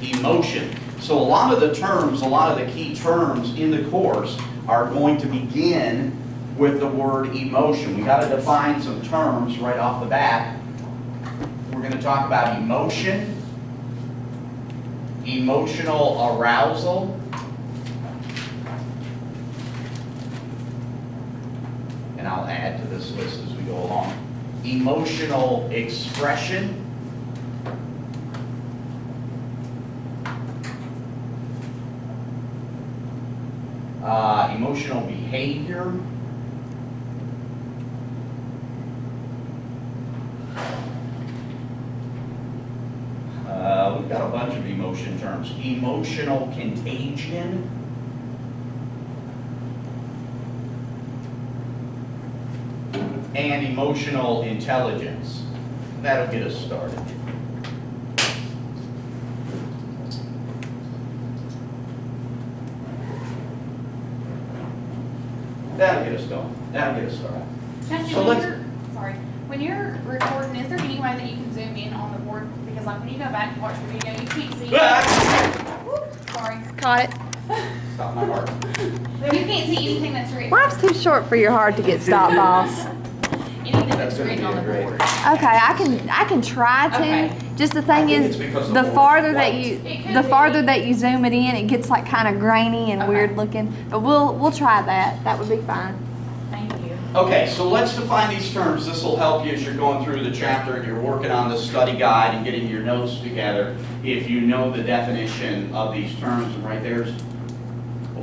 emotion. So a lot of the terms, a lot of the key terms in the course are going to begin with the word emotion. We got to define some terms right off the bat. We're going to talk about emotion, emotional arousal, and I'll add to this list as we go along, emotional expression, emotional behavior, we've got a bunch of emotion terms, emotional contagion, and emotional intelligence. That'll get us started. That'll get us going. That'll get us started. Chelsea, So when you're recording, is there any way that you can zoom in on the board? Because like when you go back and watch the video, you can't see. Sorry. Caught it. Stop my heart. You can't see anything that's written. Life's too short for your heart to get stopped, boss. Anything That's that's gonna written be on the great. board. Okay, I can try to. Okay. Just the thing I think is, it's because the the board's farther that white. you It could the be. farther that you zoom it in, it gets like kind of grainy and Okay. weird looking. But we'll try that. That would be fine. Thank you. Okay, so let's define these terms. This will help you as you're going through the chapter and you're working on the study guide and getting your notes together. If you know the definition of these terms, and right there's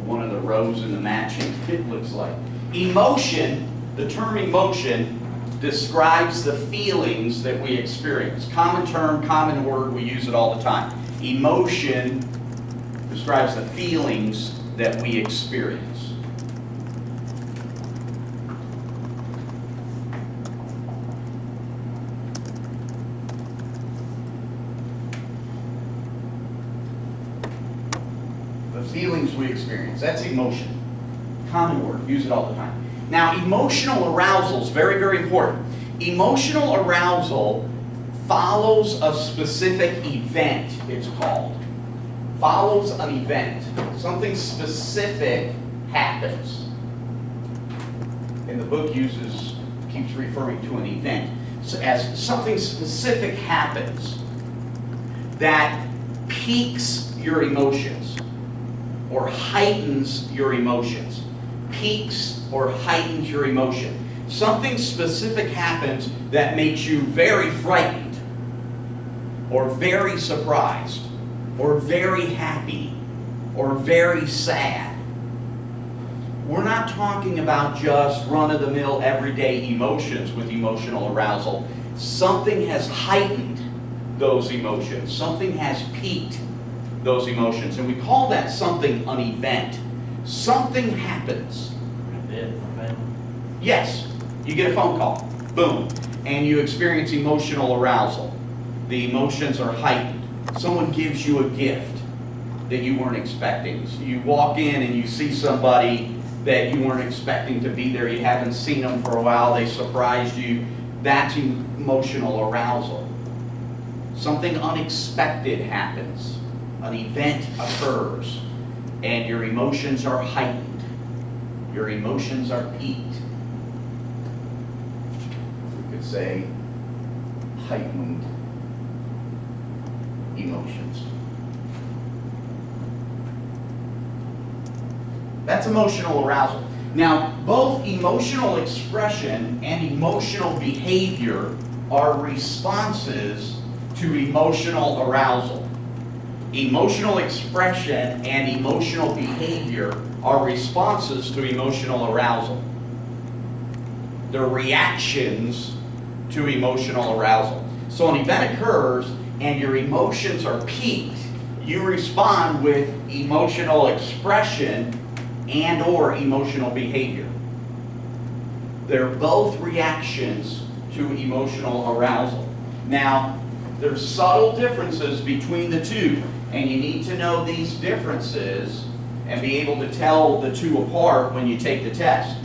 one of the rows in the matching, it looks like. Emotion, the term emotion, describes the feelings that we experience. Common term, common word, we use it all the time. Emotion describes the feelings that we experience. The feelings we experience, that's emotion. Common word, use it all the time. Now, emotional arousal is very, very important. Emotional arousal follows a specific event, it's called. Follows an event. Something specific happens. And the book keeps referring to an event. So as something specific happens that piques your emotions or heightens your emotions. Peaks or heightens your emotion. Something specific happens that makes you very frightened, or very surprised, or very happy, or very sad. We're not talking about just run-of-the-mill everyday emotions with emotional arousal. Something has heightened those emotions. Something has piqued those emotions. And we call that something an event. Something happens. Yes, you get a phone call, boom, and you experience emotional arousal. The emotions are heightened. Someone gives you a gift that you weren't expecting. So you walk in and you see somebody that you weren't expecting to be there. You haven't seen them for a while. They surprised you. That's emotional arousal. Something unexpected happens. An event occurs, and your emotions are heightened. Your emotions are piqued. We could say heightened emotions. That's emotional arousal. Now, both emotional expression and emotional behavior are responses to emotional arousal. Emotional expression and emotional behavior are responses to emotional arousal. They're reactions to emotional arousal. So an event occurs and your emotions are piqued. You respond with emotional expression and or emotional behavior. They're both reactions to emotional arousal. Now, there's subtle differences between the two, and you need to know these differences and be able to tell the two apart when you take the test.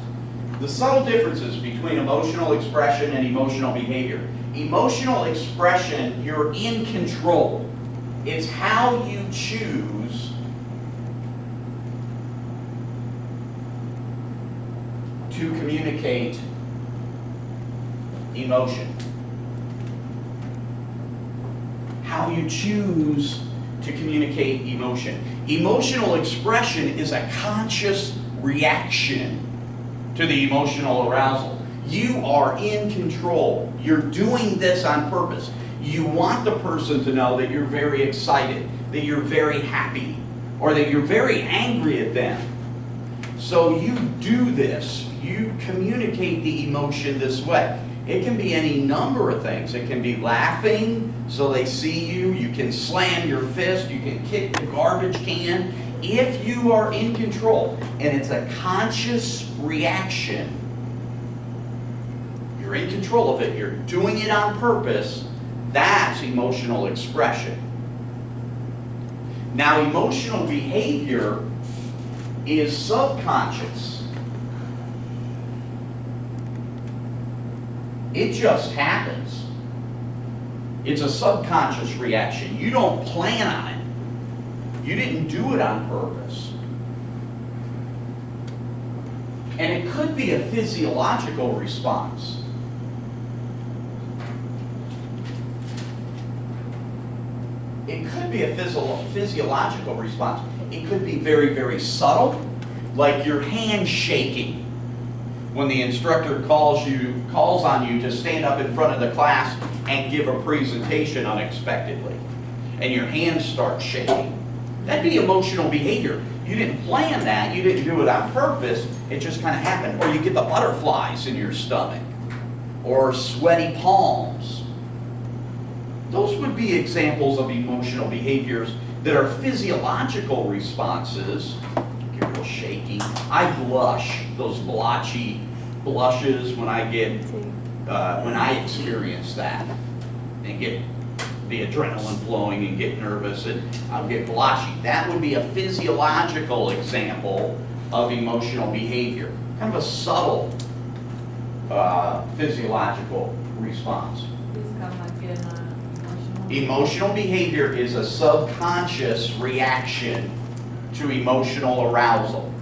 The subtle differences between emotional expression and emotional behavior. Emotional expression, you're in control. It's how you choose to communicate emotion. How you choose to communicate emotion. Emotional expression is a conscious reaction to the emotional arousal. You are in control. You're doing this on purpose. You want the person to know that you're very excited, that you're very happy, or that you're very angry at them. So you do this. You communicate the emotion this way. It can be any number of things. It can be laughing so they see you. You can slam your fist. You can kick the garbage can. If you are in control, and it's a conscious reaction, you're in control of it, you're doing it on purpose, that's emotional expression. Now, emotional behavior is subconscious. It just happens. It's a subconscious reaction. You don't plan on it. You didn't do it on purpose. And it could be a physiological response. It could be a physiological response. It could be very, very subtle, like your hand shaking when the instructor calls on you to stand up in front of the class and give a presentation unexpectedly, and your hands start shaking. That'd be emotional behavior. You didn't plan that. You didn't do it on purpose. It just kind of happened. Or you get the butterflies in your stomach, or sweaty palms. Those would be examples of emotional behaviors that are physiological responses. Get real shaky. I blush, those blotchy blushes when I experience that, and get the adrenaline flowing and get nervous, and I'll get blotchy. That would be a physiological example of emotional behavior. Kind of a subtle physiological response. Emotional behavior is a subconscious reaction to emotional arousal.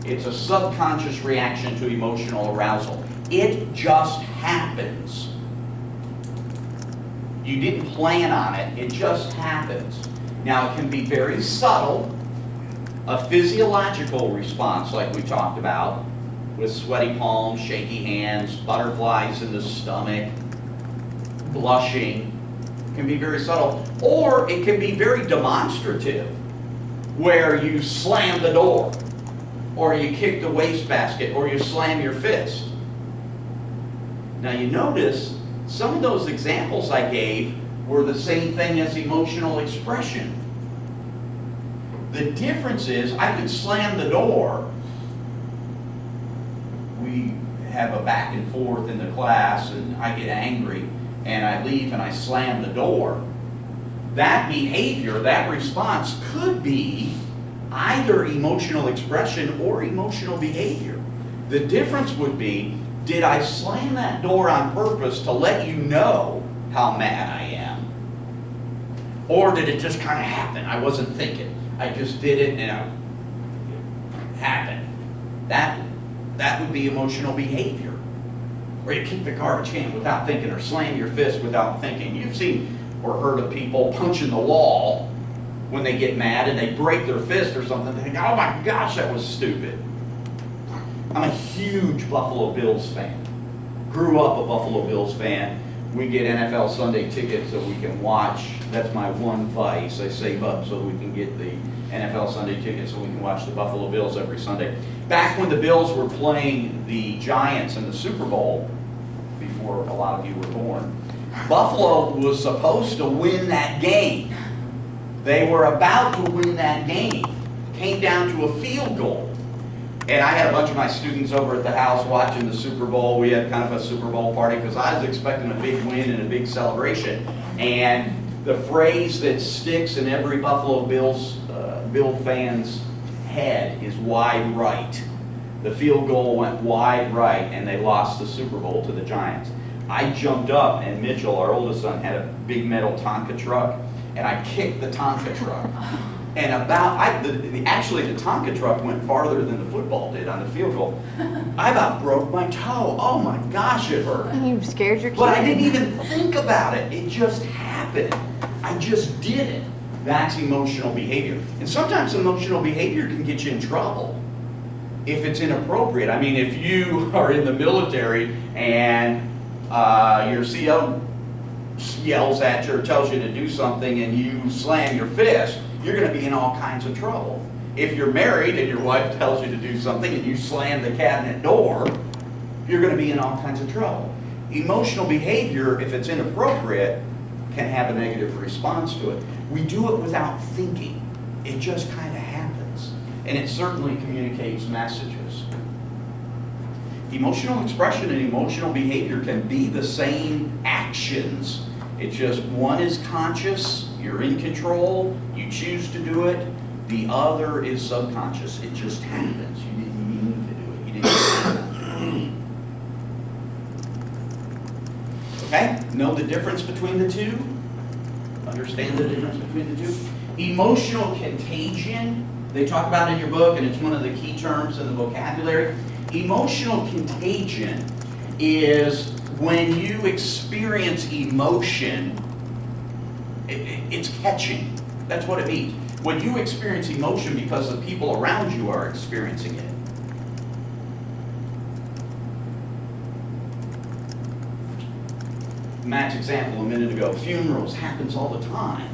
It's a subconscious reaction to emotional arousal. It just happens. You didn't plan on it, it just happens. Now, it can be very subtle, a physiological response like we talked about, with sweaty palms, shaky hands, butterflies in the stomach, blushing. It can be very subtle. Or it can be very demonstrative, where you slam the door, or you kick the wastebasket, or you slam your fist. Now, you notice some of those examples I gave were the same thing as emotional expression. The difference is I could slam the door. We have a back and forth in the class, and I get angry, and I leave and I slam the door. That behavior, that response could be either emotional expression or emotional behavior. The difference would be, did I slam that door on purpose to let you know how mad I am? Or did it just kind of happen? I wasn't thinking. I just did it and it happened. That would be emotional behavior. Or you kick the garbage can without thinking, or slam your fist without thinking. You've seen or heard of people punching the wall when they get mad and they break their fist or something. They think, oh my gosh, that was stupid. I'm a huge Buffalo Bills fan. Grew up a Buffalo Bills fan. We get NFL Sunday tickets so we can watch. That's my one vice. I save up so we can get the NFL Sunday tickets so we can watch the Buffalo Bills every Sunday. Back when the Bills were playing the Giants in the Super Bowl, before a lot of you were born, Buffalo was supposed to win that game. They were about to win that game. Came down to a field goal. And I had a bunch of my students over at the house watching the Super Bowl. We had kind of a Super Bowl party because I was expecting a big win and a big celebration. And the phrase that sticks in every Buffalo Bill fan's head is wide right. The field goal went wide right, and they lost the Super Bowl to the Giants. I jumped up, and Mitchell, our oldest son, had a big metal Tonka truck, and I kicked the Tonka truck. And actually the Tonka truck went farther than the football did on the field goal. I about broke my toe. Oh my gosh, it hurt. You scared your kid. But I didn't even think about it. It just happened. I just did it. That's emotional behavior. And sometimes emotional behavior can get you in trouble if it's inappropriate. I mean, if you are in the military and your CO yells at you or tells you to do something and you slam your fist, you're going to be in all kinds of trouble. If you're married and your wife tells you to do something and you slam the cabinet door, you're going to be in all kinds of trouble. Emotional behavior, if it's inappropriate, can have a negative response to it. We do it without thinking. It just kind of happens. And it certainly communicates messages. Emotional expression and emotional behavior can be the same actions. It's just one is conscious, you're in control, you choose to do it. The other is subconscious. It just happens. You didn't mean to do it. You didn't. Okay? Know the difference between the two? Understand the difference between the two? Emotional contagion, they talk about in your book, and it's one of the key terms in the vocabulary. Emotional contagion is when you experience emotion, it's catching. That's what it means. When you experience emotion because the people around you are experiencing it. Matt's example a minute ago, funerals happens all the time,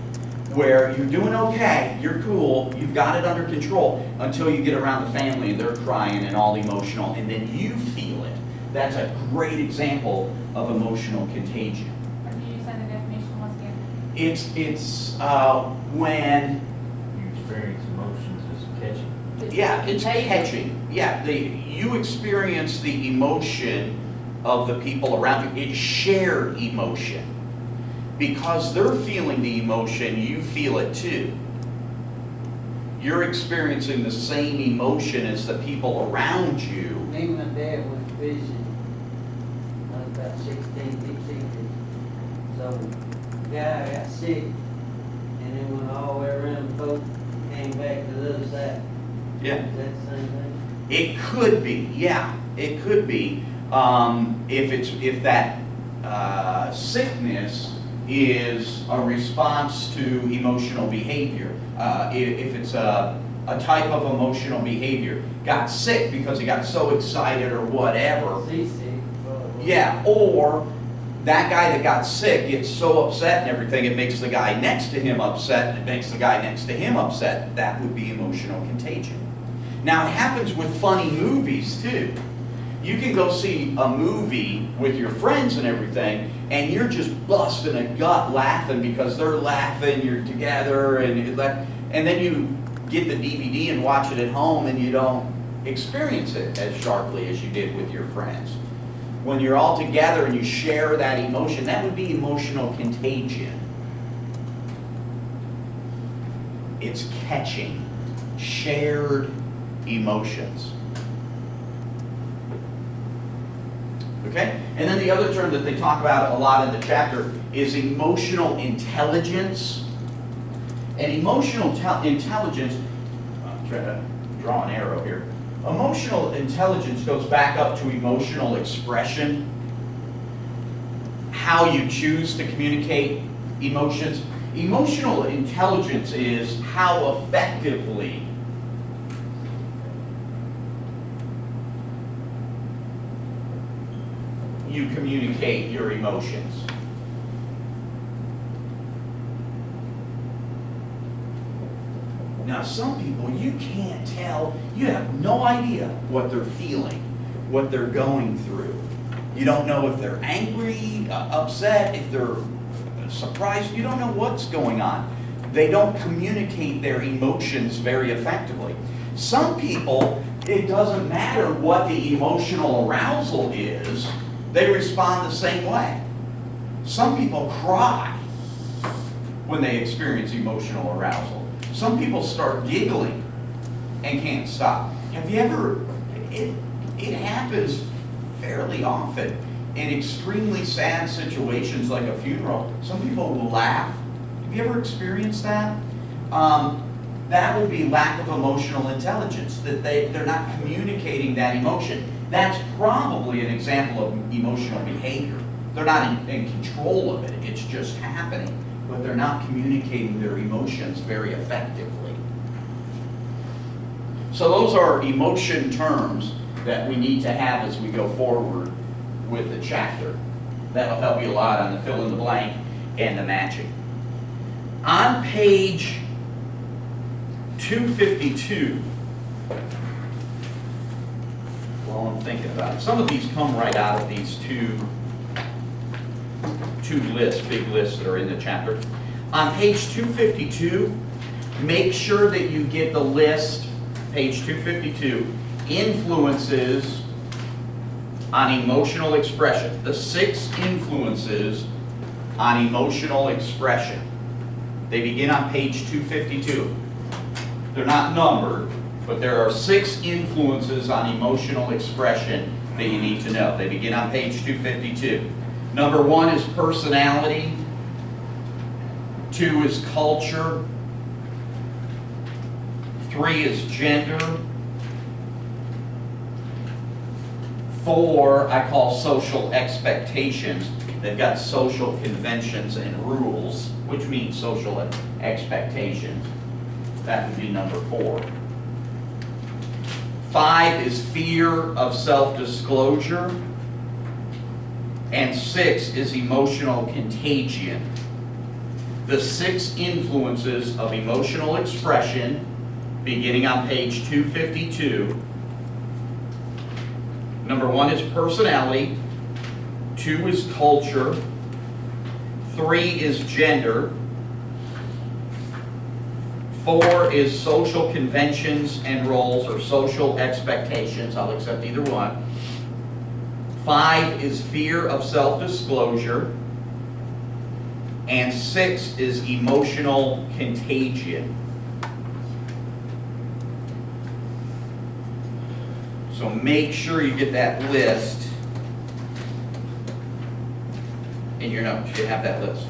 where you're doing okay, you're cool, you've got it under control, until you get around the family and they're crying and all emotional, and then you feel it. That's a great example of emotional contagion. Or can you say the definition once again? It's when You experience emotions as catching. yeah, it's Contagion. catching. Yeah, you experience the emotion of the people around you. It's shared emotion. Because they're feeling the emotion, you feel it too. You're experiencing the same emotion as the people around you. Me and my dad was fishing. I was about 16, 15. So, the guy got sick, and then went all the way around the boat, came back to the other side. Yeah. Is that the same thing? It could be, yeah, it could be. If that sickness is a response to emotional behavior. If it's a type of emotional behavior. Got sick because he got so excited or whatever. Seasick. Yeah, or that guy that got sick gets so upset and everything, it makes the guy next to him upset, and it makes the guy next to him upset. That would be emotional contagion. Now, it happens with funny movies, too. You can go see a movie with your friends and everything, and you're just busting a gut laughing because they're laughing, you're together, and then you get the DVD and watch it at home, and you don't experience it as sharply as you did with your friends. When you're all together and you share that emotion, that would be emotional contagion. It's catching shared emotions. Okay? And then the other term that they talk about a lot in the chapter is emotional intelligence. And emotional intelligence, I'm trying to draw an arrow here. Emotional intelligence goes back up to emotional expression, how you choose to communicate emotions. Emotional intelligence is how effectively you communicate your emotions. Now, some people, you can't tell, you have no idea what they're feeling, what they're going through. You don't know if they're angry, upset, if they're surprised. You don't know what's going on. They don't communicate their emotions very effectively. Some people, it doesn't matter what the emotional arousal is, they respond the same way. Some people cry when they experience emotional arousal. Some people start giggling and can't stop. Have you ever, it happens fairly often in extremely sad situations like a funeral. Some people will laugh Have you ever experienced that? That would be lack of emotional intelligence, that they're not communicating that emotion. That's probably an example of emotional behavior. They're not in control of it, it's just happening, but they're not communicating their emotions very effectively. So those are emotion terms that we need to have as we go forward with the chapter. That'll help you a lot on the fill in the blank and the matching. On page 252, while I'm thinking about it, some of these come right out of these two lists, big lists that are in the chapter. On page 252, make sure that you get the list, page 252, influences on emotional expression. The 6 influences on emotional expression. They begin on page 252. They're not numbered, but there are 6 influences on emotional expression that you need to know. They begin on page 252. Number 1 is personality. 2 is culture. 3 is gender. 4 I call social expectations. They've got social conventions and rules, which means social expectations. That would be number 4. 5 is fear of self-disclosure. And 6 is emotional contagion. The 6 influences of emotional expression, beginning on page 252. Number 1 is personality. 2 is culture. 3 is gender. 4 is social conventions and roles or social expectations. I'll accept either one. 5 is fear of self-disclosure. And 6 is emotional contagion. So make sure you get that list in your notes. You have that list.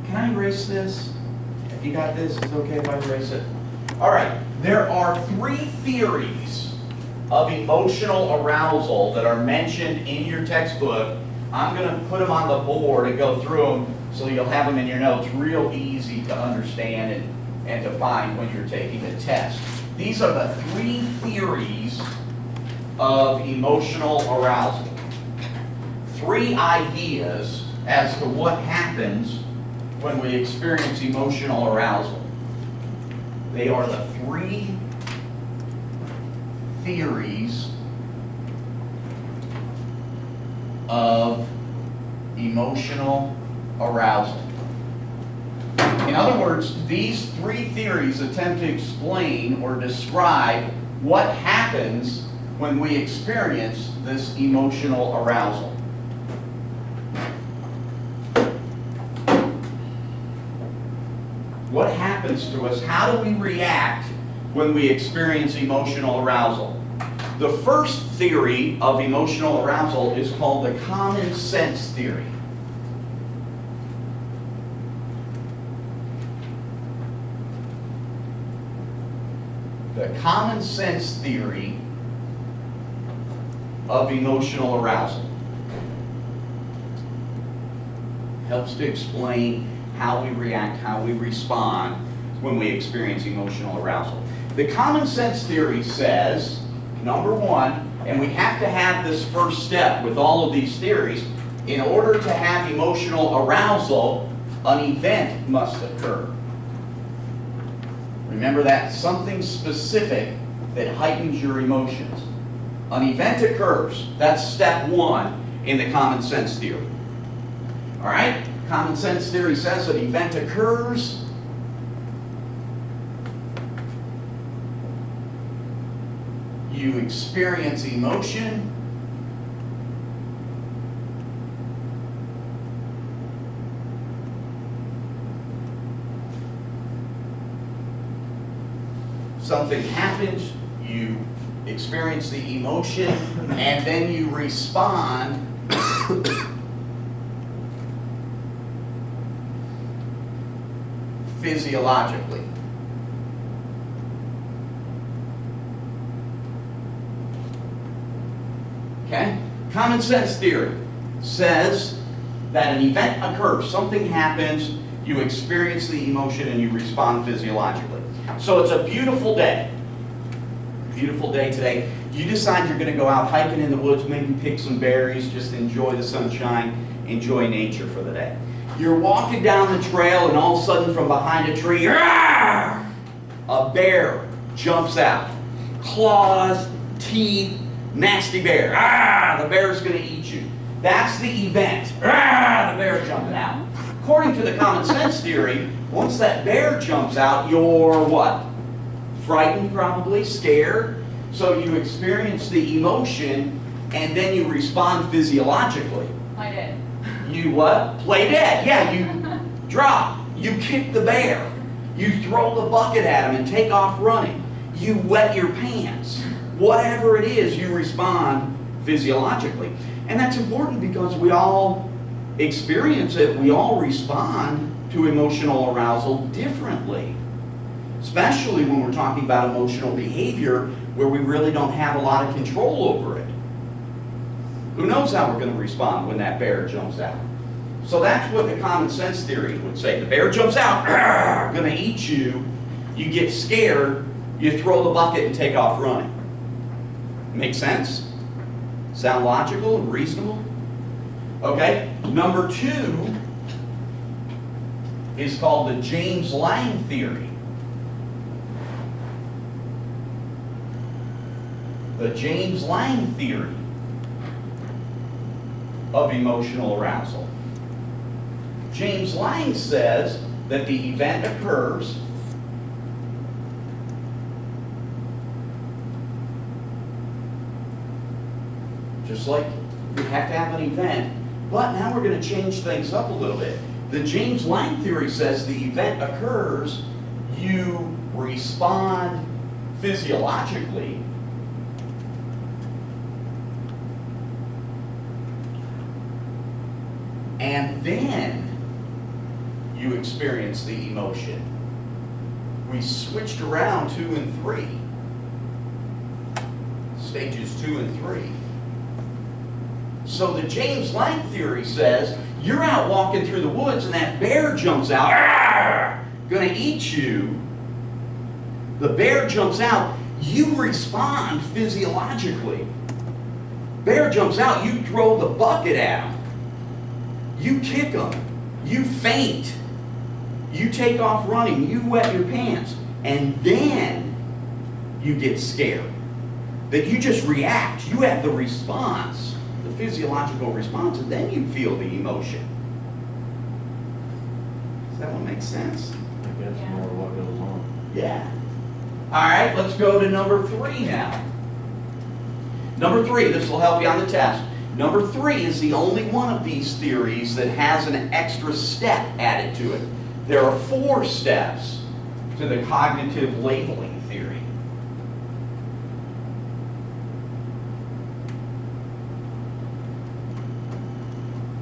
Can I erase this? If you got this, it's okay if I erase it? All right. There are 3 theories of emotional arousal that are mentioned in your textbook. I'm going to put them on the board and go through them so you'll have them in your notes real easy to understand and to find when you're taking the test. These are the 3 theories of emotional arousal. 3 ideas as to what happens when we experience emotional arousal. They are the 3 theories of emotional arousal. In other words, these 3 theories attempt to explain or describe what happens when we experience this emotional arousal. What happens to us? How do we react when we experience emotional arousal? The first theory of emotional arousal is called the common sense theory. The common sense theory of emotional arousal helps to explain how we react, how we respond when we experience emotional arousal. The common sense theory says, number 1, and we have to have this first step with all of these theories, in order to have emotional arousal, an event must occur. Remember that, something specific that heightens your emotions. An event occurs. That's step 1 in the common sense theory. All right? Common sense theory says an event occurs. You experience emotion. Something happens, you experience the emotion, and then you respond physiologically. Okay? Common sense theory says that an event occurs, something happens, you experience the emotion and you respond physiologically. So it's a beautiful day. Beautiful day today. You decide you're going to go out hiking in the woods, maybe pick some berries, just enjoy the sunshine, enjoy nature for the day. You're walking down the trail and all of a sudden from behind a tree, "Arrgh!" a bear jumps out. Claws, teeth, nasty bear. Ah, the bear's going to eat you. That's the event. Ah, the bear jumping out. According to the common sense theory, once that bear jumps out, you're what? Frightened, probably, scared. So you experience the emotion and then you respond physiologically. I did. You what? Play dead. Yeah, you drop. You kick the bear. You throw the bucket at him and take off running. You wet your pants. Whatever it is, you respond physiologically. And that's important because we all experience it. We all respond to emotional arousal differently. Especially when we're talking about emotional behavior where we really don't have a lot of control over it. Who knows how we're going to respond when that bear jumps out? So that's what the common sense theory would say. The bear jumps out, going to eat you. You get scared, you throw the bucket and take off running. Make sense? Sound logical and reasonable? Okay, number 2 is called the James Lang theory. The James Lang theory of emotional arousal. James Lang says that the event occurs just like we have to have an event, but now we're going to change things up a little bit. The James Lang theory says the event occurs, you respond physiologically, and then you experience the emotion. We switched around 2 and 3. Stages 2 and 3. So the James Lang theory says, you're out walking through the woods and that bear jumps out, gonna eat you. The bear jumps out, you respond physiologically. Bear jumps out, you throw the bucket at him. You kick him. You faint. You take off running. You wet your pants. And then you get scared. That you just react. You have the response, the physiological response, and then you feel the emotion. Does that one make sense? I think that's more what goes on. Yeah. All right, let's go to number 3 now. Number 3, this will help you on the test. Number 3 is the only one of these theories that has an extra step added to it. There are 4 steps to the cognitive labeling theory.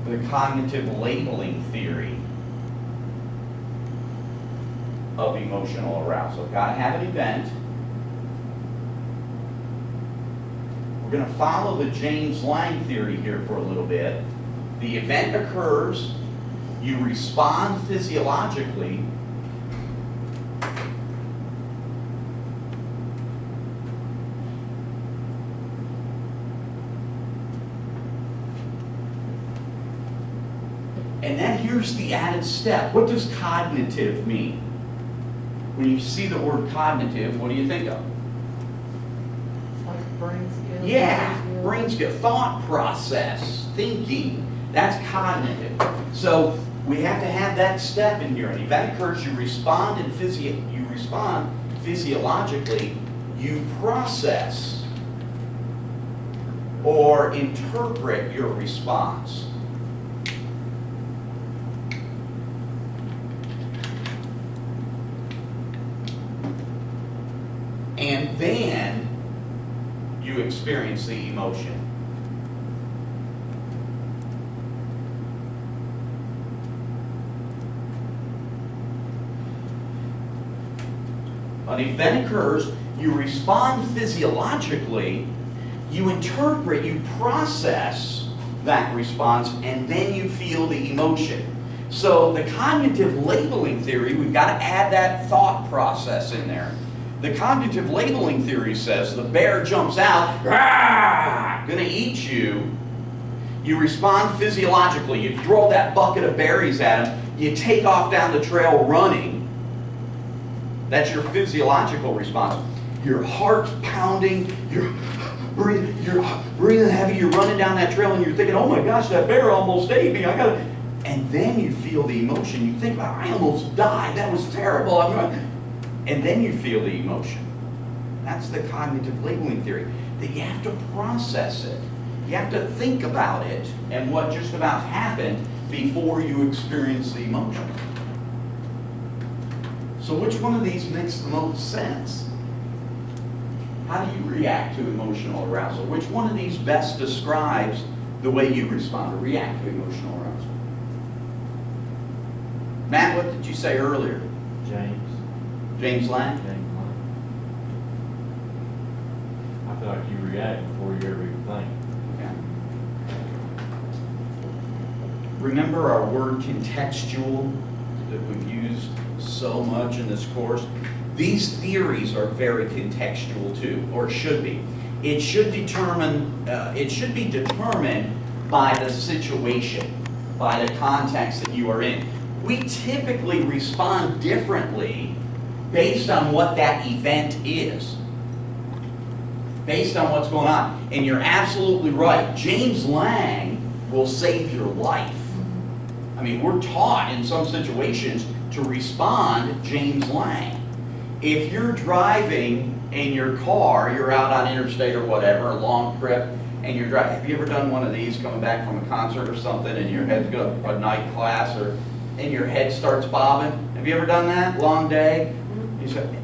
The cognitive labeling theory of emotional arousal. Got to have an event. We're going to follow the James Lang theory here for a little bit. The event occurs, you respond physiologically, and then here's the added step. What does cognitive mean? When you see the word cognitive, what do you think of? Like brain skills. Yeah, brain skill, thought process, thinking. That's cognitive. So we have to have that step in here. An event occurs, you respond physiologically, you process or interpret your response. And then you experience the emotion. An event occurs, you respond physiologically, you interpret, you process that response, and then you feel the emotion. So the cognitive labeling theory, we've got to add that thought process in there. The cognitive labeling theory says the bear jumps out, "Rah! Gonna eat you." You respond physiologically. You throw that bucket of berries at him. You take off down the trail running. That's your physiological response. Your heart's pounding. You're breathing heavy. You're running down that trail and you're thinking, "Oh my gosh, that bear almost ate me. I gotta." And then you feel the emotion. You think, "I almost died. That was terrible." And then you feel the emotion. That's the cognitive labeling theory. That you have to process it. You have to think about it and what just about happened before you experience the emotion. So which one of these makes the most sense? How do you react to emotional arousal? Which one of these best describes the way you respond or react to emotional arousal? Matt, what did you say earlier? James. James Lang? James Lang. I feel like you react before you ever even think. Okay. Remember our word contextual that we've used so much in this course? These theories are very contextual too, or should be. It should be determined by the situation, by the context that you are in. We typically respond differently based on what that event is, based on what's going on. And you're absolutely right. James Lang will save your life. I mean, we're taught in some situations to respond James Lang. If you're driving in your car, you're out on interstate or whatever, a long trip, and you're driving. Have you ever done one of these coming back from a concert or something, and your head's got a night class, and your head starts bobbing? Have you ever done that? Long day?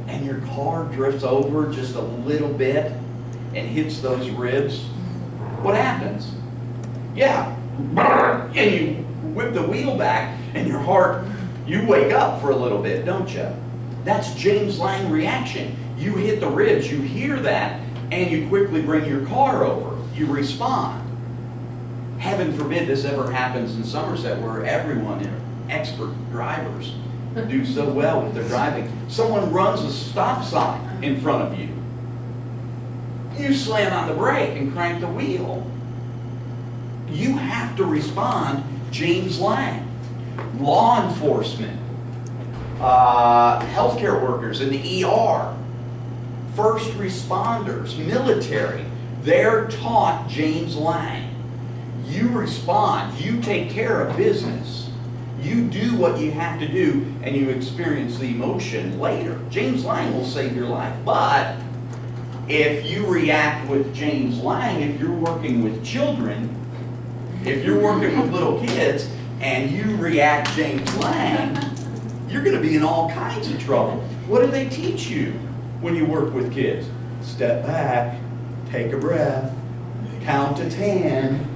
And your car drifts over just a little bit and hits those ribs. What happens? Yeah. And you whip the wheel back, and your heart, you wake up for a little bit, don't you? That's James Lang reaction. You hit the ribs, you hear that, and you quickly bring your car over. You respond. Heaven forbid this ever happens in Somerset, where everyone, expert drivers, do so well with their driving. Someone runs a stop sign in front of you. You slam on the brake and crank the wheel. You have to respond James Lang. Law enforcement, healthcare workers in the ER, first responders, military, they're taught James Lang. You respond, you take care of business. You do what you have to do, and you experience the emotion later. James Lang will save your life. But if you react with James Lang, if you're working with children, if you're working with little kids, and you react James Lang, you're going to be in all kinds of trouble. What do they teach you when you work with kids? Step back, take a breath, count to 10.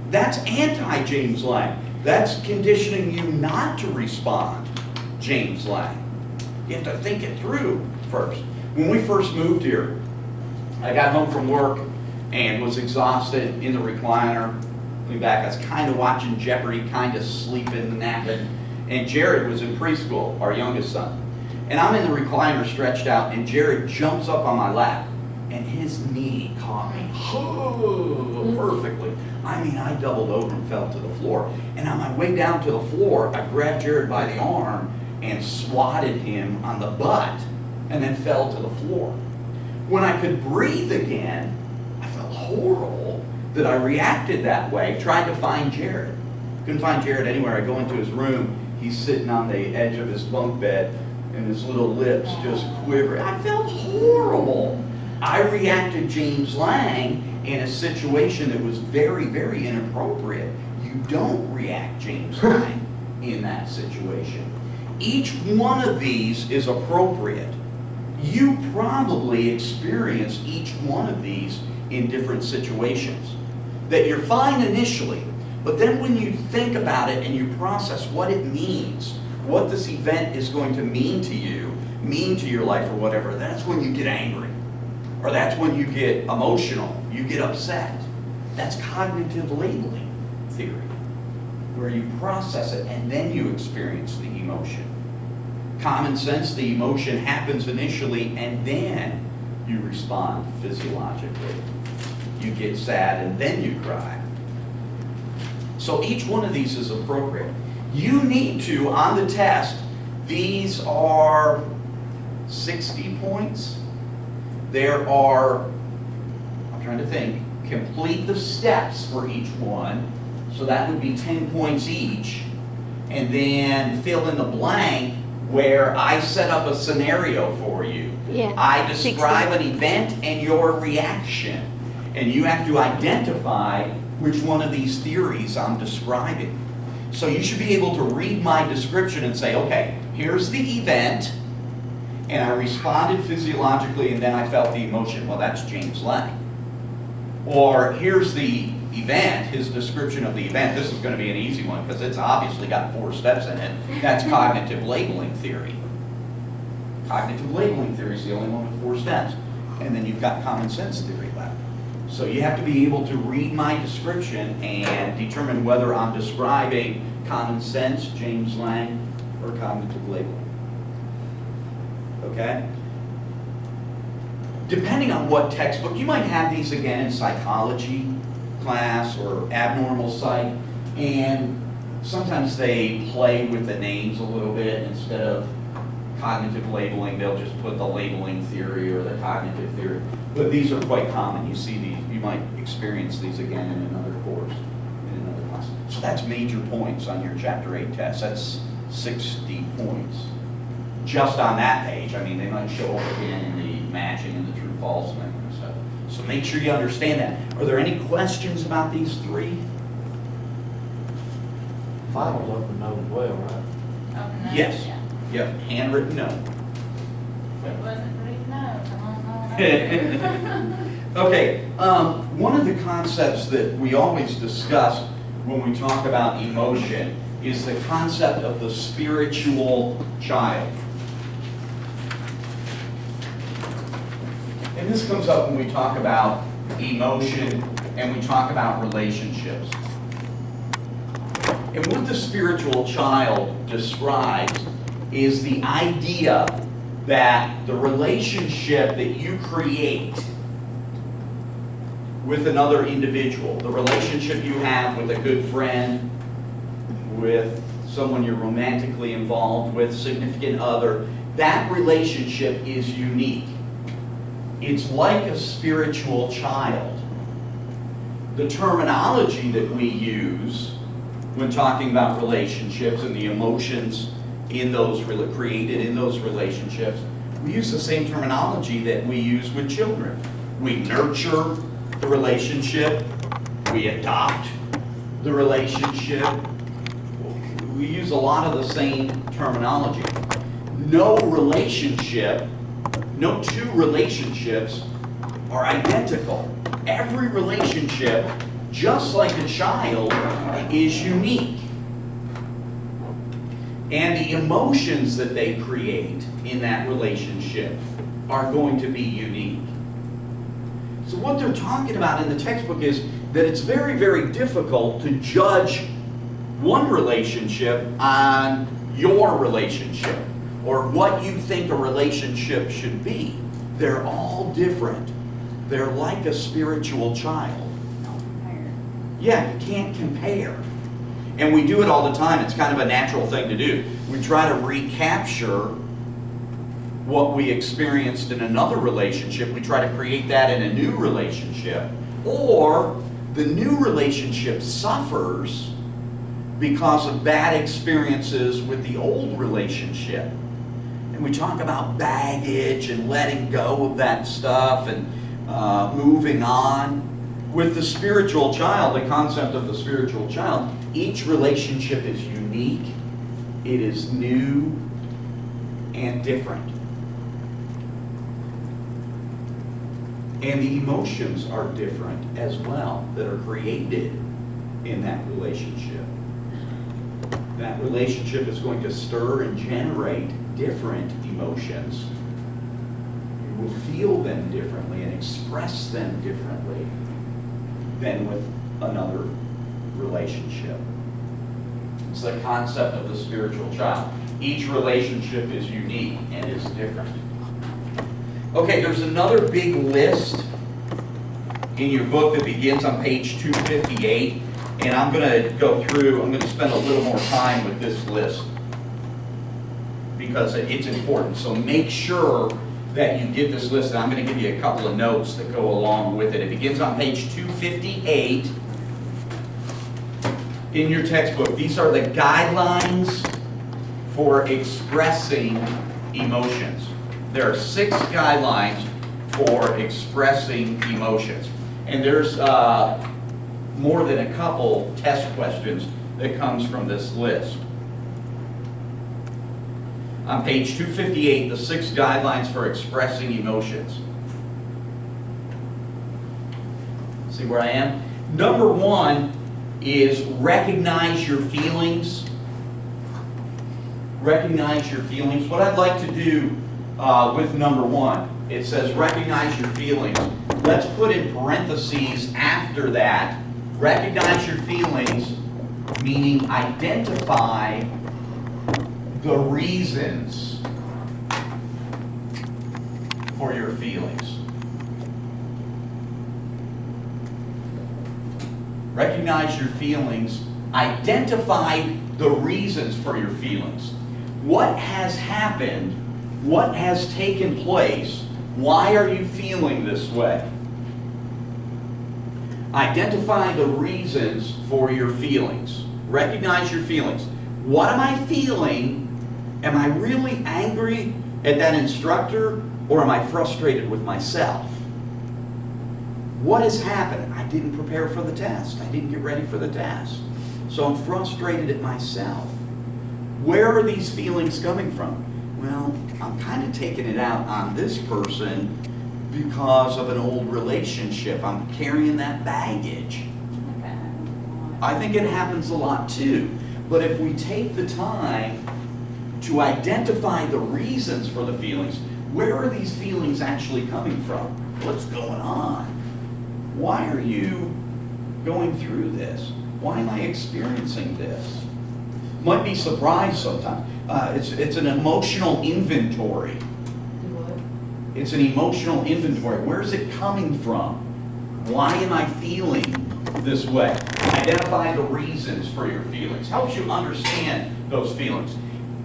That's anti-James Lang. That's conditioning you not to respond James Lang. You have to think it through first. When we first moved here, I got home from work and was exhausted in the recliner. Looking back, I was kind of watching Jeopardy, kind of sleeping, napping. And Jared was in preschool, our youngest son. And I'm in the recliner stretched out, and Jared jumps up on my lap, and his knee caught me perfectly. I mean, I doubled over and fell to the floor. And on my way down to the floor, I grabbed Jared by the arm and swatted him on the butt, and then fell to the floor. When I could breathe again, I felt horrible that I reacted that way, tried to find Jared. Couldn't find Jared anywhere. I go into his room, he's sitting on the edge of his bunk bed, and his little lips just quivering. I felt horrible. I reacted James Lang in a situation that was very, very inappropriate. You don't react James Lang in that situation. Each one of these is appropriate. You probably experience each one of these in different situations. That you're fine initially, but then when you think about it and you process what it means, what this event is going to mean to you, mean to your life or whatever, that's when you get angry. Or that's when you get emotional, you get upset. That's cognitive labeling theory, where you process it and then you experience the emotion. Common sense, the emotion happens initially and then you respond physiologically. You get sad and then you cry. So each one of these is appropriate. You need to, on the test, these are 60 points. There are, I'm trying to think, complete the steps for each one. So that would be 10 points each. And then fill in the blank where I set up a scenario for you. Yeah. I describe an event and your reaction. And you have to identify which one of these theories I'm describing. So you should be able to read my description and say, okay, here's the event, and I responded physiologically and then I felt the emotion. Well, that's James Lang. Or here's the event, his description of the event. This is going to be an easy one because it's obviously got 4 steps in it. That's cognitive labeling theory. Cognitive labeling theory is the only one with 4 steps. And then you've got common sense theory left. So you have to be able to read my description and determine whether I'm describing common sense, James Lang, or cognitive labeling. Okay? Depending on what textbook, you might have these again in psychology class or abnormal psych, and sometimes they play with the names a little bit. Instead of cognitive labeling, they'll just put the labeling theory or the cognitive theory. But these are quite common. You see these, you might experience these again in another course, in another class. So that's major points on your Chapter 8 test. That's 60 points. Just on that page. I mean, they might show up again in the matching and the true false and that kind of stuff. So make sure you understand that. Are there any questions about these 3? Finals open note as well, right? Oh, no, Yes. yeah. Yep, handwritten note. If it wasn't for these notes, I don't know. Okay, one of the concepts that we always discuss when we talk about emotion is the concept of the spiritual child. And this comes up when we talk about emotion and we talk about relationships. And what the spiritual child describes is the idea that the relationship that you create with another individual, the relationship you have with a good friend, with someone you're romantically involved with, significant other, that relationship is unique. It's like a spiritual child. The terminology that we use when talking about relationships and the emotions in those created in those relationships, we use the same terminology that we use with children. We nurture the relationship, we adopt the relationship. We use a lot of the same terminology. No relationship, no 2 relationships are identical. Every relationship, just like a child, is unique. And the emotions that they create in that relationship are going to be unique. So what they're talking about in the textbook is that it's very, very difficult to judge one relationship on your relationship or what you think a relationship should be. They're all different. They're like a spiritual child. Yeah, you can't compare. And we do it all the time. It's kind of a natural thing to do. We try to recapture what we experienced in another relationship. We try to create that in a new relationship. Or the new relationship suffers because of bad experiences with the old relationship. And we talk about baggage and letting go of that stuff and moving on. With the spiritual child, the concept of the spiritual child, each relationship is unique, it is new, and different. And the emotions are different as well that are created in that relationship. That relationship is going to stir and generate different emotions. You will feel them differently and express them differently than with another relationship. It's the concept of the spiritual child. Each relationship is unique and is different. Okay, there's another big list in your book that begins on page 258, and I'm going to go through, I'm going to spend a little more time with this list because it's important. So make sure that you get this list, and I'm going to give you a couple of notes that go along with it. It begins on page 258 in your textbook. These are the guidelines for expressing emotions. There are 6 guidelines for expressing emotions. And there's more than a couple test questions that comes from this list. On page 258, the 6 guidelines for expressing emotions. See where I am? Number 1 is recognize your feelings. Recognize your feelings. What I'd like to do with number 1, it says recognize your feelings. Let's put in parentheses after that, recognize your feelings, meaning identify the reasons for your feelings. Recognize your feelings, identify the reasons for your feelings. What has happened? What has taken place? Why are you feeling this way? Identify the reasons for your feelings. Recognize your feelings. What am I feeling? Am I really angry at that instructor, or am I frustrated with myself? What has happened? I didn't prepare for the test. I didn't get ready for the test. So I'm frustrated at myself. Where are these feelings coming from? Well, I'm kind of taking it out on this person because of an old relationship. I'm carrying that baggage. I think it happens a lot too. But if we take the time to identify the reasons for the feelings, where are these feelings actually coming from? What's going on? Why are you going through this? Why am I experiencing this? Might be surprised sometimes. It's an emotional inventory. Do what? It's an emotional inventory. Where's it coming from? Why am I feeling this way? Identify the reasons for your feelings. Helps you understand those feelings.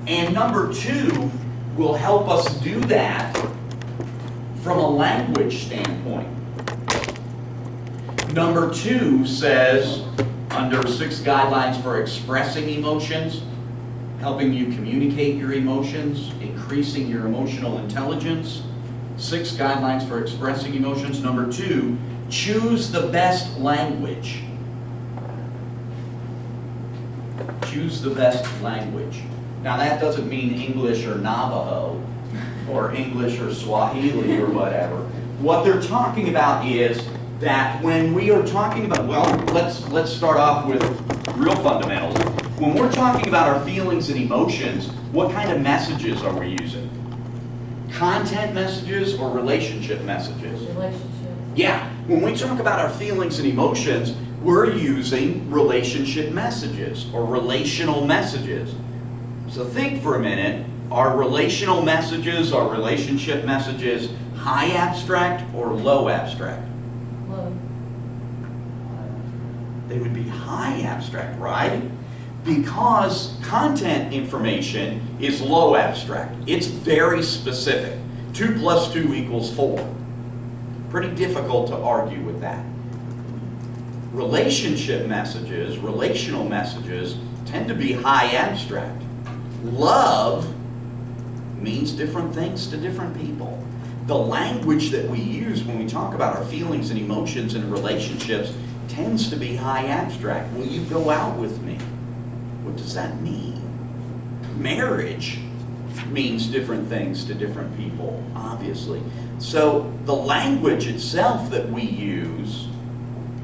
And number 2 will help us do that from a language standpoint. Number 2 says, under 6 guidelines for expressing emotions, helping you communicate your emotions, increasing your emotional intelligence. 6 guidelines for expressing emotions. Number 2, choose the best language. Choose the best language. Now that doesn't mean English or Navajo, or English or Swahili or whatever. What they're talking about is that when we are talking about, well, let's start off with real fundamentals. When we're talking about our feelings and emotions, what kind of messages are we using? Content messages or relationship messages? Relationship. Yeah, when we talk about our feelings and emotions, we're using relationship messages or relational messages. So think for a minute, are relational messages, are relationship messages high abstract or low abstract? Love. They would be high abstract, right? Because content information is low abstract. It's very specific. 2 + 2 = 4. Pretty difficult to argue with that. Relationship messages, relational messages, tend to be high abstract. Love means different things to different people. The language that we use when we talk about our feelings and emotions and relationships tends to be high abstract. Will you go out with me? What does that mean? Marriage means different things to different people, obviously. So the language itself that we use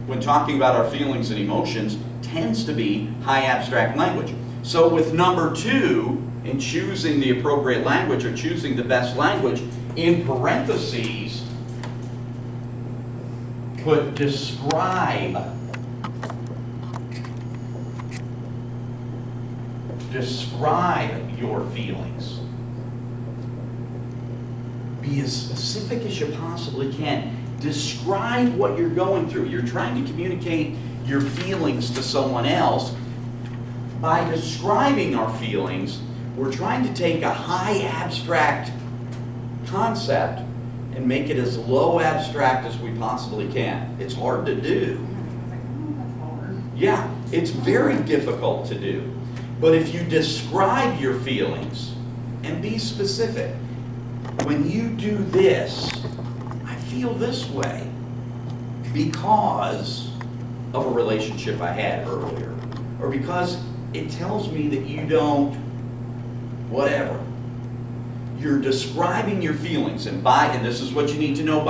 when talking about our feelings and emotions tends to be high abstract language. So with number 2, in choosing the appropriate language or choosing the best language, in parentheses, put describe. Describe your feelings. Be as specific as you possibly can. Describe what you're going through. You're trying to communicate your feelings to someone else. By describing our feelings, we're trying to take a high abstract concept and make it as low abstract as we possibly can. It's hard to do. That's hard. Yeah, it's very difficult to do. But if you describe your feelings and be specific, when you do this, I feel this way because of a relationship I had earlier, or because it tells me that you don't, whatever. You're describing your feelings, and this is what you need to know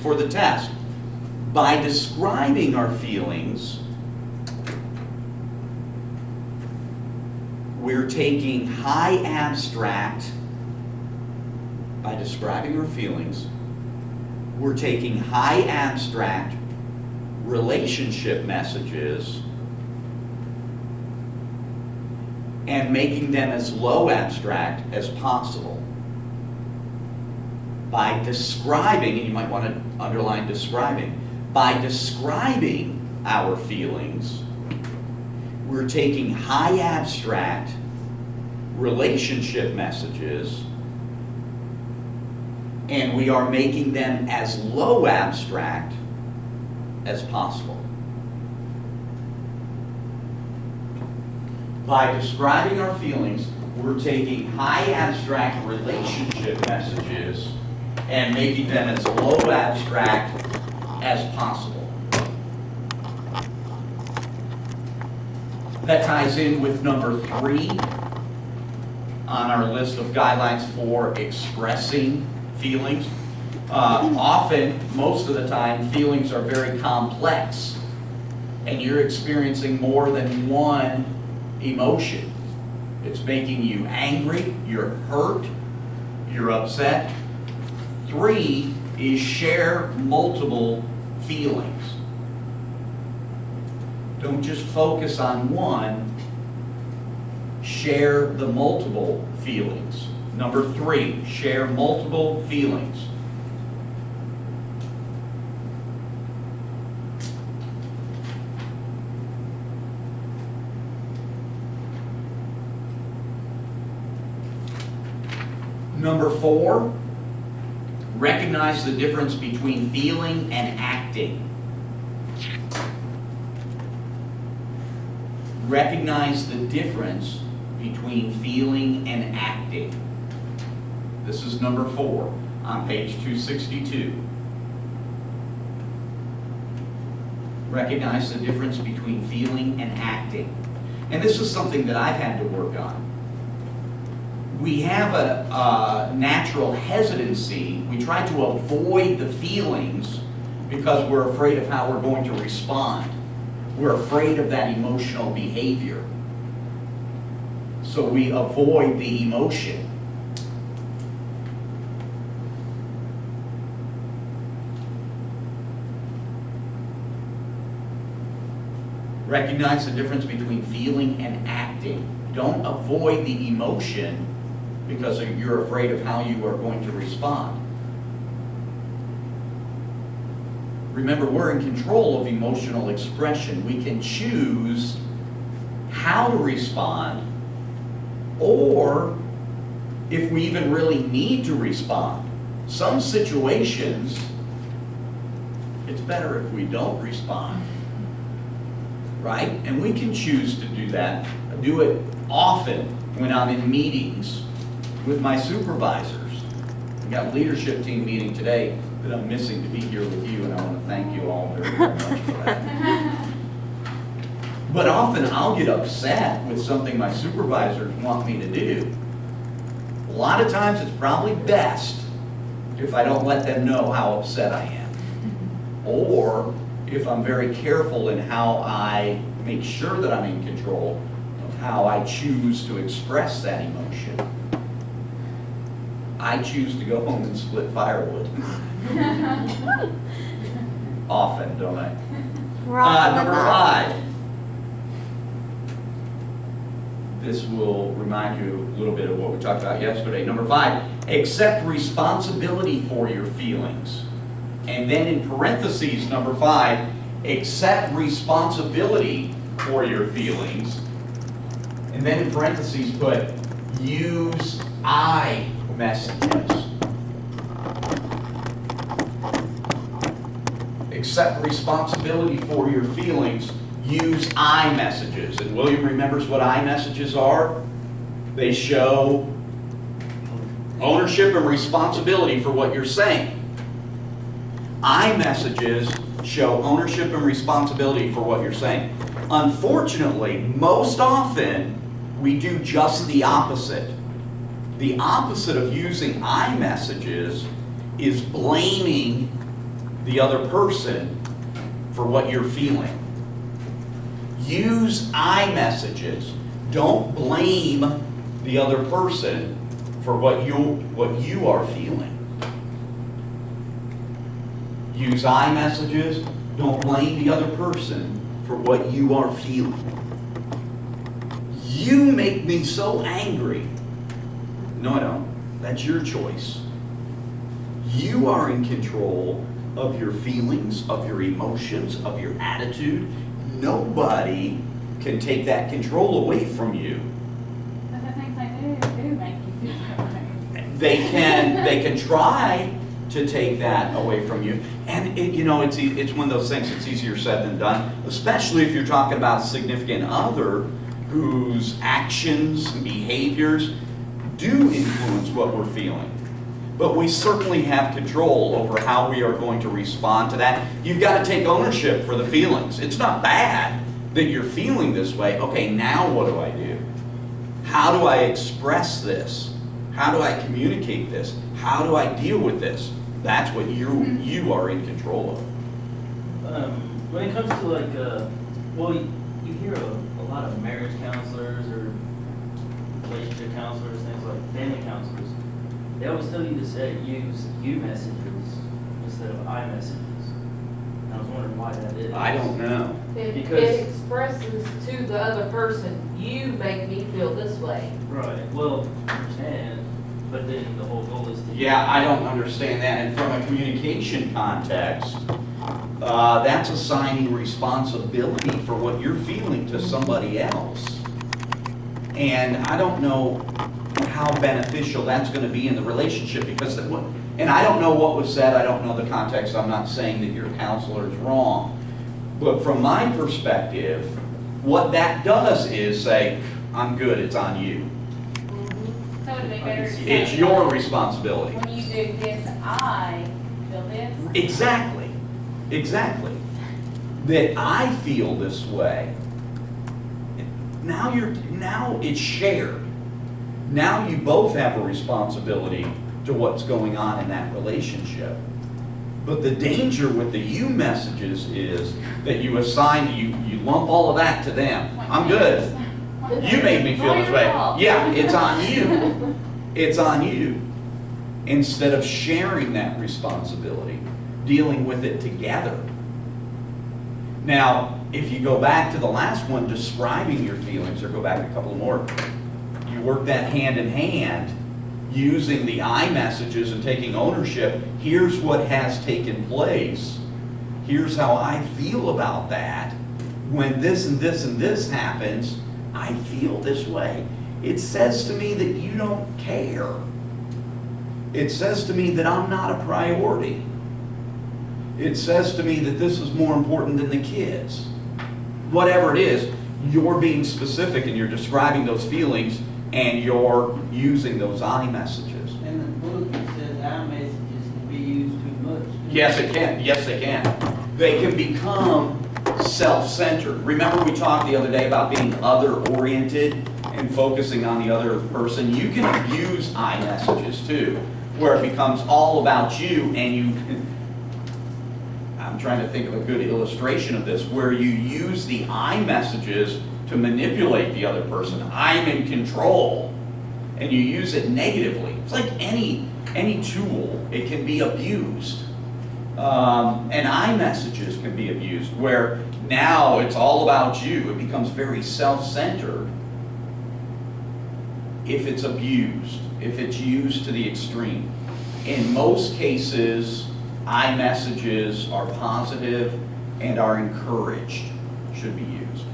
for the test. By describing our feelings, we're taking high abstract, by describing our feelings, we're taking high abstract relationship messages and making them as low abstract as possible. By describing, and you might want to underline describing, by describing our feelings, we're taking high abstract relationship messages and we are making them as low abstract as possible. By describing our feelings, we're taking high abstract relationship messages and making them as low abstract as possible. That ties in with number 3 on our list of guidelines for expressing feelings. Often, most of the time, feelings are very complex and you're experiencing more than one emotion. It's making you angry, you're hurt, you're upset. 3 is share multiple feelings. Don't just focus on one, share the multiple feelings. Number 3, share multiple feelings. Number 4, recognize the difference between feeling and acting. Recognize the difference between feeling and acting. This is number 4 on page 262. Recognize the difference between feeling and acting. And this is something that I've had to work on. We have a natural hesitancy. We try to avoid the feelings because we're afraid of how we're going to respond. We're afraid of that emotional behavior. So we avoid the emotion. Recognize the difference between feeling and acting. Don't avoid the emotion because you're afraid of how you are going to respond. Remember, we're in control of emotional expression. We can choose how to respond, or if we even really need to respond. Some situations, it's better if we don't respond, right? And we can choose to do that. I do it often when I'm in meetings with my supervisors. We got a leadership team meeting today that I'm missing to be here with you, and I want to thank you all very, very much for that. But often I'll get upset with something my supervisors want me to do. A lot of times it's probably best if I don't let them know how upset I am. Or if I'm very careful in how I make sure that I'm in control of how I choose to express that emotion. I choose to go home and split firewood. Often, don't I? We're off to the Number night. 5. This will remind you a little bit of what we talked about yesterday. Number 5, accept responsibility for your feelings. And then in parentheses, number 5, accept responsibility for your feelings. And then in parentheses, put use I messages. Accept responsibility for your feelings. Use I messages. And William remembers what I messages are. They show ownership and responsibility for what you're saying. I messages show ownership and responsibility for what you're saying. Unfortunately, most often, we do just the opposite. The opposite of using I messages is blaming the other person for what you're feeling. Use I messages. Don't blame the other person for what you are feeling. Use I messages. Don't blame the other person for what you are feeling. You make me so angry. No, I don't. That's your choice. You are in control of your feelings, of your emotions, of your attitude. Nobody can take that control away from you. But the things they do make you feel that way. They can try to take that away from you. And it's one of those things that's easier said than done, especially if you're talking about a significant other whose actions and behaviors do influence what we're feeling. But we certainly have control over how we are going to respond to that. You've got to take ownership for the feelings. It's not bad that you're feeling this way. Okay, now what do I do? How do I express this? How do I communicate this? How do I deal with this? That's what you are in control of. When it comes to you hear a lot of marriage counselors or relationship counselors, things like family counselors. They always tell you to use you messages instead of I messages. And I was wondering why that is. I don't know. Because- It expresses to the other person, you make me feel this way. Right. Well, I understand, but then the whole goal is to. Yeah, I don't understand that. And from a communication context, that's assigning responsibility for what you're feeling to somebody else. And I don't know how beneficial that's going to be in the relationship because, and I don't know what was said, I don't know the context, I'm not saying that your counselor is wrong. But from my perspective, what that does is say, I'm good, it's on you. So it'd be better to say. It's your responsibility. When you do this, I feel this. Exactly. That I feel this way. Now it's shared. Now you both have a responsibility to what's going on in that relationship. But the danger with the you messages is that you assign, you lump all of that to them. I'm good. You made me feel this way. Yeah, it's on you. It's on you. Instead of sharing that responsibility, dealing with it together. Now, if you go back to the last one, describing your feelings, or go back a couple more, you work that hand in hand, using the I messages and taking ownership. Here's what has taken place. Here's how I feel about that. When this and this and this happens, I feel this way. It says to me that you don't care. It says to me that I'm not a priority. It says to me that this is more important than the kids. Whatever it is, you're being specific and you're describing those feelings and you're using those I messages. In the book, it says our messages can be used too much. Yes, it can. Yes, they can. They can become self-centered. Remember we talked the other day about being other-oriented and focusing on the other person? You can abuse I messages too, where it becomes all about you and you... I'm trying to think of a good illustration of this, where you use the I messages to manipulate the other person. I'm in control. And you use it negatively. It's like any tool, it can be abused. And iMessages can be abused, where now it's all about you. It becomes very self-centered if it's abused, if it's used to the extreme. In most cases, iMessages are positive and are encouraged, should be used.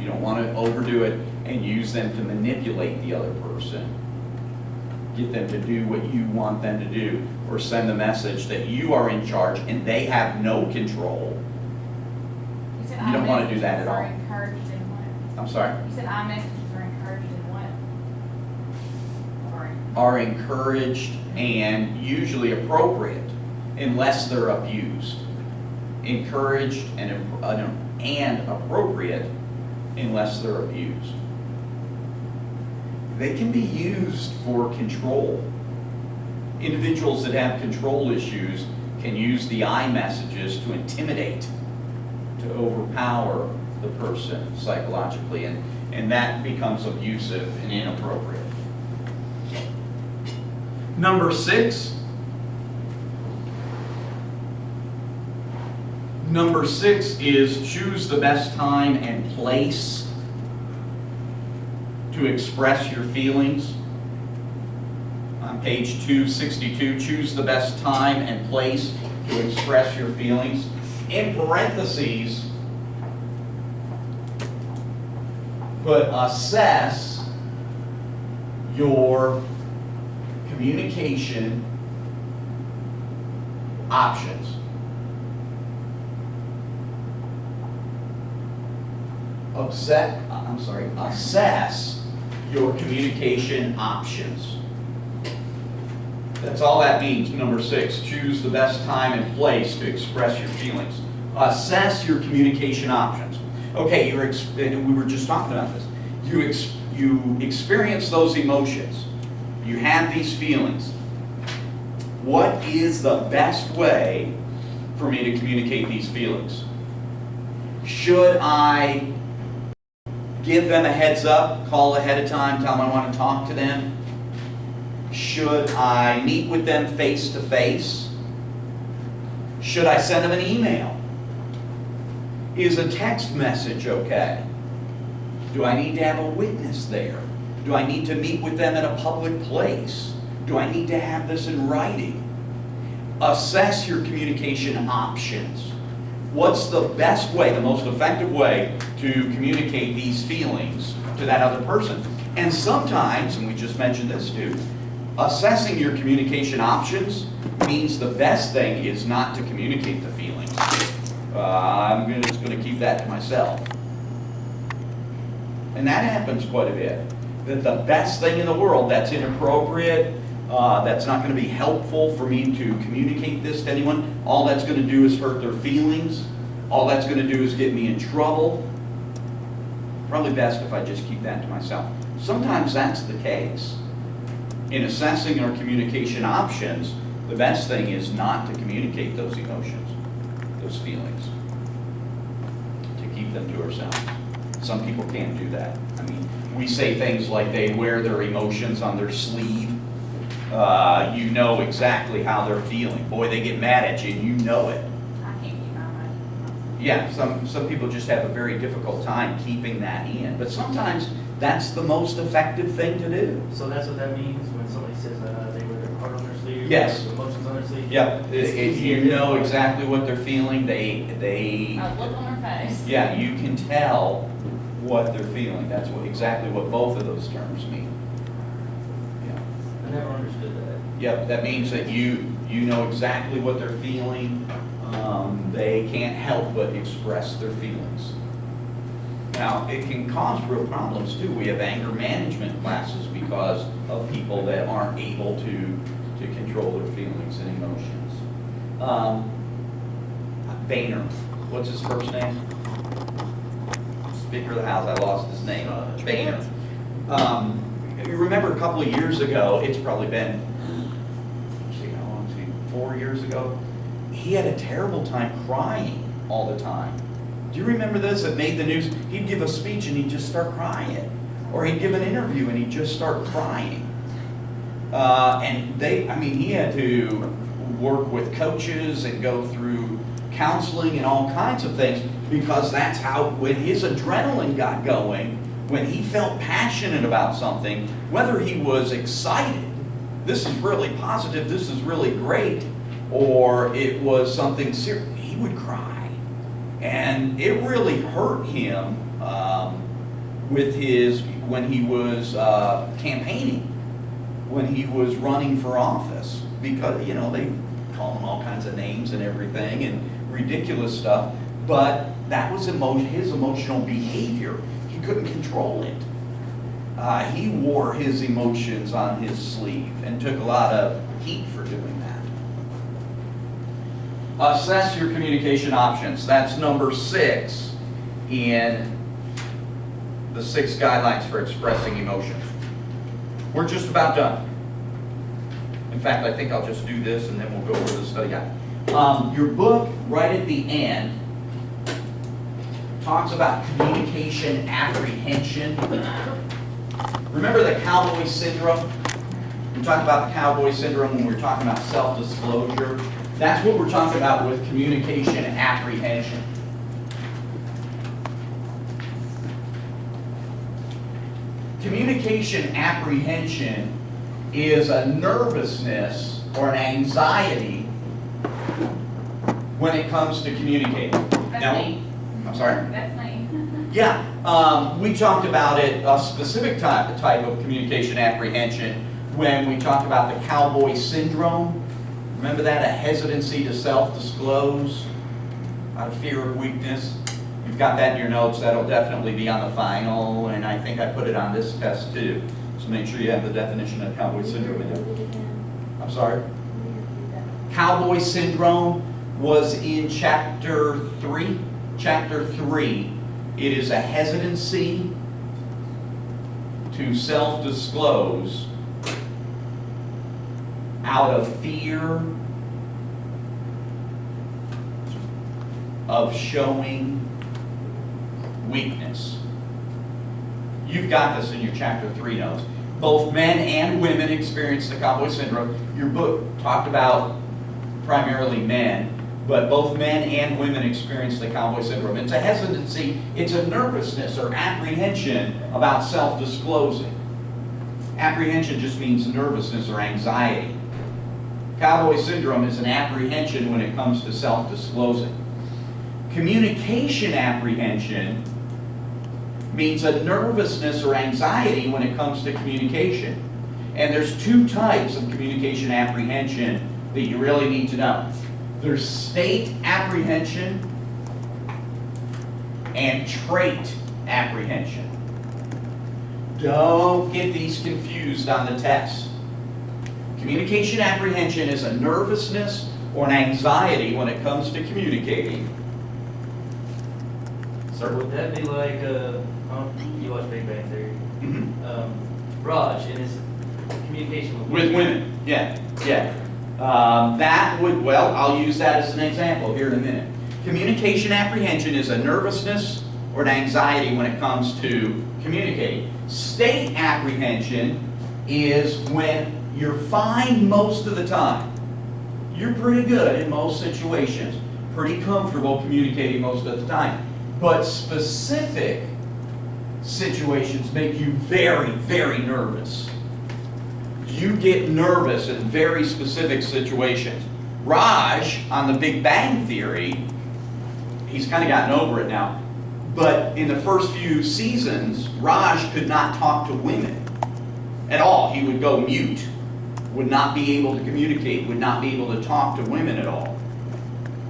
You don't want to overdo it and use them to manipulate the other person. Get them to do what you want them to do, or send the message that you are in charge and they have no control. You said You don't wanna do that at iMessages are all. encouraged in what? I'm sorry? You said iMessages are encouraged in what? Sorry. Are encouraged and usually appropriate unless they're abused. Encouraged and appropriate unless they're abused. They can be used for control. Individuals that have control issues can use the iMessages to intimidate, to overpower the person psychologically, and that becomes abusive and inappropriate. Number 6. Number 6 is choose the best time and place to express your feelings. On page 262, choose the best time and place to express your feelings. In parentheses, put assess your communication options. Assess your communication options. That's all that means. Number 6, choose the best time and place to express your feelings. Assess your communication options. Okay, we were just talking about this. You experience those emotions. You have these feelings. What is the best way for me to communicate these feelings? Should I give them a heads up, call ahead of time, tell them I want to talk to them? Should I meet with them face to face? Should I send them an email? Is a text message okay? Do I need to have a witness there? Do I need to meet with them at a public place? Do I need to have this in writing? Assess your communication options. What's the best way, the most effective way to communicate these feelings to that other person? And sometimes, and we just mentioned this too, assessing your communication options means the best thing is not to communicate the feelings. I'm just going to keep that to myself. And that happens quite a bit. That the best thing in the world that's inappropriate, that's not going to be helpful for me to communicate this to anyone. All that's going to do is hurt their feelings. All that's going to do is get me in trouble. Probably best if I just keep that to myself. Sometimes that's the case. In assessing our communication options, the best thing is not to communicate those emotions, those feelings, to keep them to ourselves. Some people can't do that. I mean, we say things like they wear their emotions on their sleeve. You know exactly how they're feeling. Boy, they get mad at you and you know it. I can't keep my mind. Yeah, some people just have a very difficult time keeping that in. But sometimes that's the most effective thing to do. So that's what that means when somebody says they wear their heart on their sleeve? Yes. Or emotions on their sleeve? Yep, if you know exactly what they're feeling, they A look on their face. yeah, you can tell what they're feeling. That's exactly what both of those terms mean. Yeah. I never understood that. Yep, that means that you know exactly what they're feeling. They can't help but express their feelings. Now, it can cause real problems too. We have anger management classes because of people that aren't able to control their feelings and emotions. Boehner, what's his first name? Speaker of the House, I lost his name. Boehner. You remember a couple of years ago, it's probably been, 4 years ago, he had a terrible time crying all the time. Do you remember this? It made the news. He'd give a speech and he'd just start crying. Or he'd give an interview and he'd just start crying. He had to work with coaches and go through counseling and all kinds of things, because that's how, when his adrenaline got going, when he felt passionate about something, whether he was excited, this is really positive, this is really great, or it was something serious, he would cry. And it really hurt him when he was campaigning, when he was running for office, because, they call him all kinds of names and everything and ridiculous stuff, but that was his emotional behavior. He couldn't control it. He wore his emotions on his sleeve and took a lot of heat for doing that. Assess your communication options. That's number 6 in the 6 guidelines for expressing emotions. We're just about done. In fact, I think I'll just do this and then we'll go over the study guide. Your book, right at the end, talks about communication apprehension. Remember the cowboy syndrome? We talked about the cowboy syndrome when we were talking about self-disclosure. That's what we're talking about with communication apprehension. Communication apprehension is a nervousness or an anxiety when it comes to communicating. That's me. I'm sorry? That's me. Yeah, we talked about it, a specific type of communication apprehension, when we talked about the cowboy syndrome. Remember that? A hesitancy to self-disclose out of fear of weakness. You've got that in your notes. That'll definitely be on the final, and I think I put it on this test too. So make sure you have the definition of cowboy syndrome in there. I'm sorry? Cowboy syndrome was in chapter 3. Chapter 3, it is a hesitancy to self-disclose out of fear of showing weakness. You've got this in your chapter 3 notes. Both men and women experience the cowboy syndrome. Your book talked about primarily men, but both men and women experience the cowboy syndrome. It's a hesitancy, it's a nervousness or apprehension about self-disclosing. Apprehension just means nervousness or anxiety. Cowboy syndrome is an apprehension when it comes to self-disclosing. Communication apprehension means a nervousness or anxiety when it comes to communication. And there's 2 types of communication apprehension that you really need to know. There's state apprehension and trait apprehension. Don't get these confused on the test. Communication apprehension is a nervousness or an anxiety when it comes to communicating. So would that be like, you watch Big Bang Theory? Mhm. Raj and his communication with With women, yeah. That would, well, I'll use that as an example here in a minute. Communication apprehension is a nervousness or an anxiety when it comes to communicating. State apprehension is when you're fine most of the time. You're pretty good in most situations, pretty comfortable communicating most of the time. But specific situations make you very, very nervous. You get nervous in very specific situations. Raj, on the Big Bang Theory, he's kind of gotten over it now, but in the first few seasons, Raj could not talk to women at all. He would go mute, would not be able to communicate, would not be able to talk to women at all.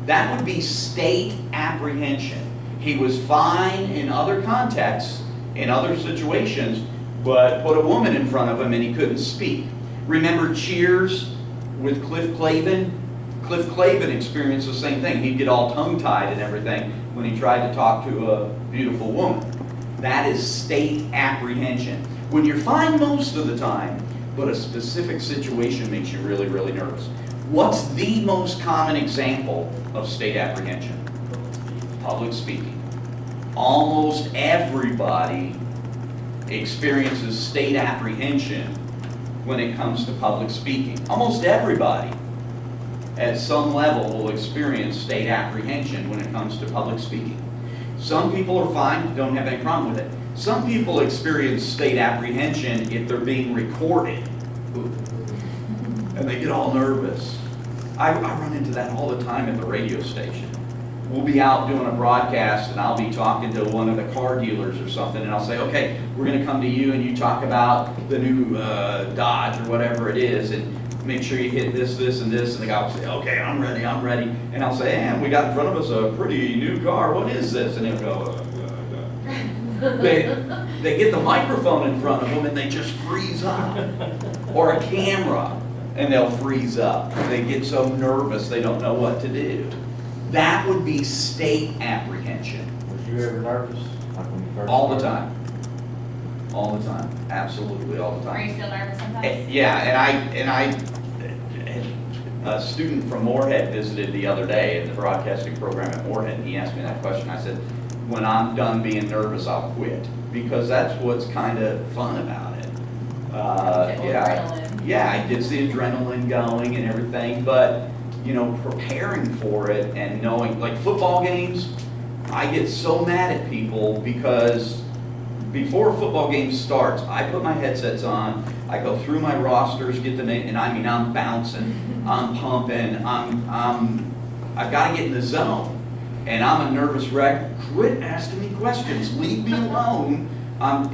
That would be state apprehension. He was fine in other contexts, in other situations, but put a woman in front of him and he couldn't speak. Remember Cheers with Cliff Clavin? Cliff Clavin experienced the same thing. He'd get all tongue-tied and everything when he tried to talk to a beautiful woman. That is state apprehension. When you're fine most of the time, but a specific situation makes you really, really nervous. What's the most common example of state apprehension? Public speaking. almost everybody experiences state apprehension when it comes to public speaking. Almost everybody at some level will experience state apprehension when it comes to public speaking. Some people are fine, don't have any problem with it. Some people experience state apprehension if they're being recorded. And they get all nervous. I run into that all the time at the radio station. We'll be out doing a broadcast and I'll be talking to one of the car dealers or something and I'll say, okay, we're gonna come to you and you talk about the new Dodge or whatever it is and make sure you hit this, this, and this. And the guy will say, okay, I'm ready. And I'll say, and we got in front of us a pretty new car. What is this? And he'll go, They get the microphone in front of them and they just freeze up. Or a camera and they'll freeze up. They get so nervous they don't know what to do. That would be state apprehension. Was you ever nervous? Like when you first All the started? time. All the time. Absolutely all the Are you time. still nervous sometimes? Yeah, a student from Moorhead visited the other day in the broadcasting program at Moorhead, and he asked me that question. I said, when I'm done being nervous, I'll quit. Because that's what's kind of fun about it. Adrenaline. Yeah, it gets the adrenaline going and everything, but, you know, preparing for it and knowing, like football games, I get so mad at people because before a football game starts, I put my headsets on, I go through my rosters, get the name, and I mean, I'm bouncing, I'm pumping, I've got to get in the zone. And I'm a nervous wreck. Quit asking me questions. Leave me alone. I'm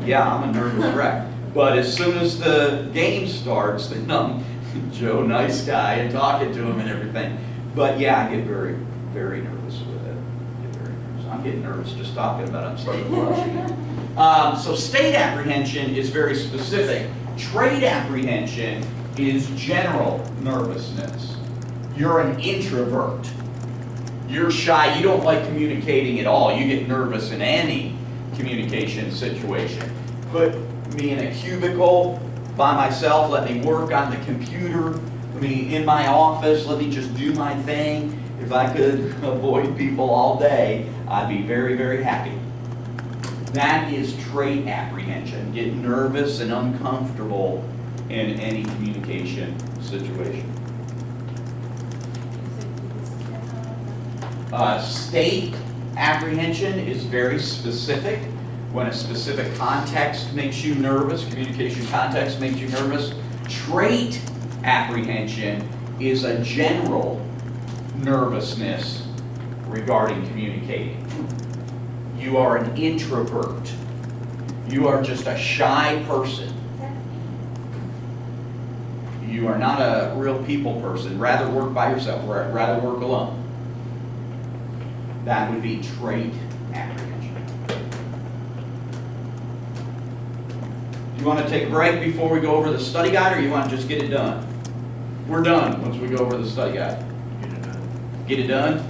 a nervous wreck. But as soon as the game starts, then I'm Joe, nice guy, and talking to him and everything. But yeah, I get very, very nervous with it. I get very nervous. I'm getting nervous just talking about it. I'm starting blushing. So state apprehension is very specific. Trade apprehension is general nervousness. You're an introvert. You're shy, you don't like communicating at all. You get nervous in any communication situation. Put me in a cubicle by myself, let me work on the computer, let me in my office, let me just do my thing. If I could avoid people all day, I'd be very, very happy. That is trait apprehension. Get nervous and uncomfortable in any communication situation. State apprehension is very specific. When a specific context makes you nervous, communication context makes you nervous. Trait apprehension is a general nervousness regarding communicating. You are an introvert. You are just a shy person. You are not a real people person. Rather work by yourself, rather work alone. That would be trait apprehension. You want to take a break before we go over the study guide, or you want to just get it done? We're done once we go over the study guide. Get it done?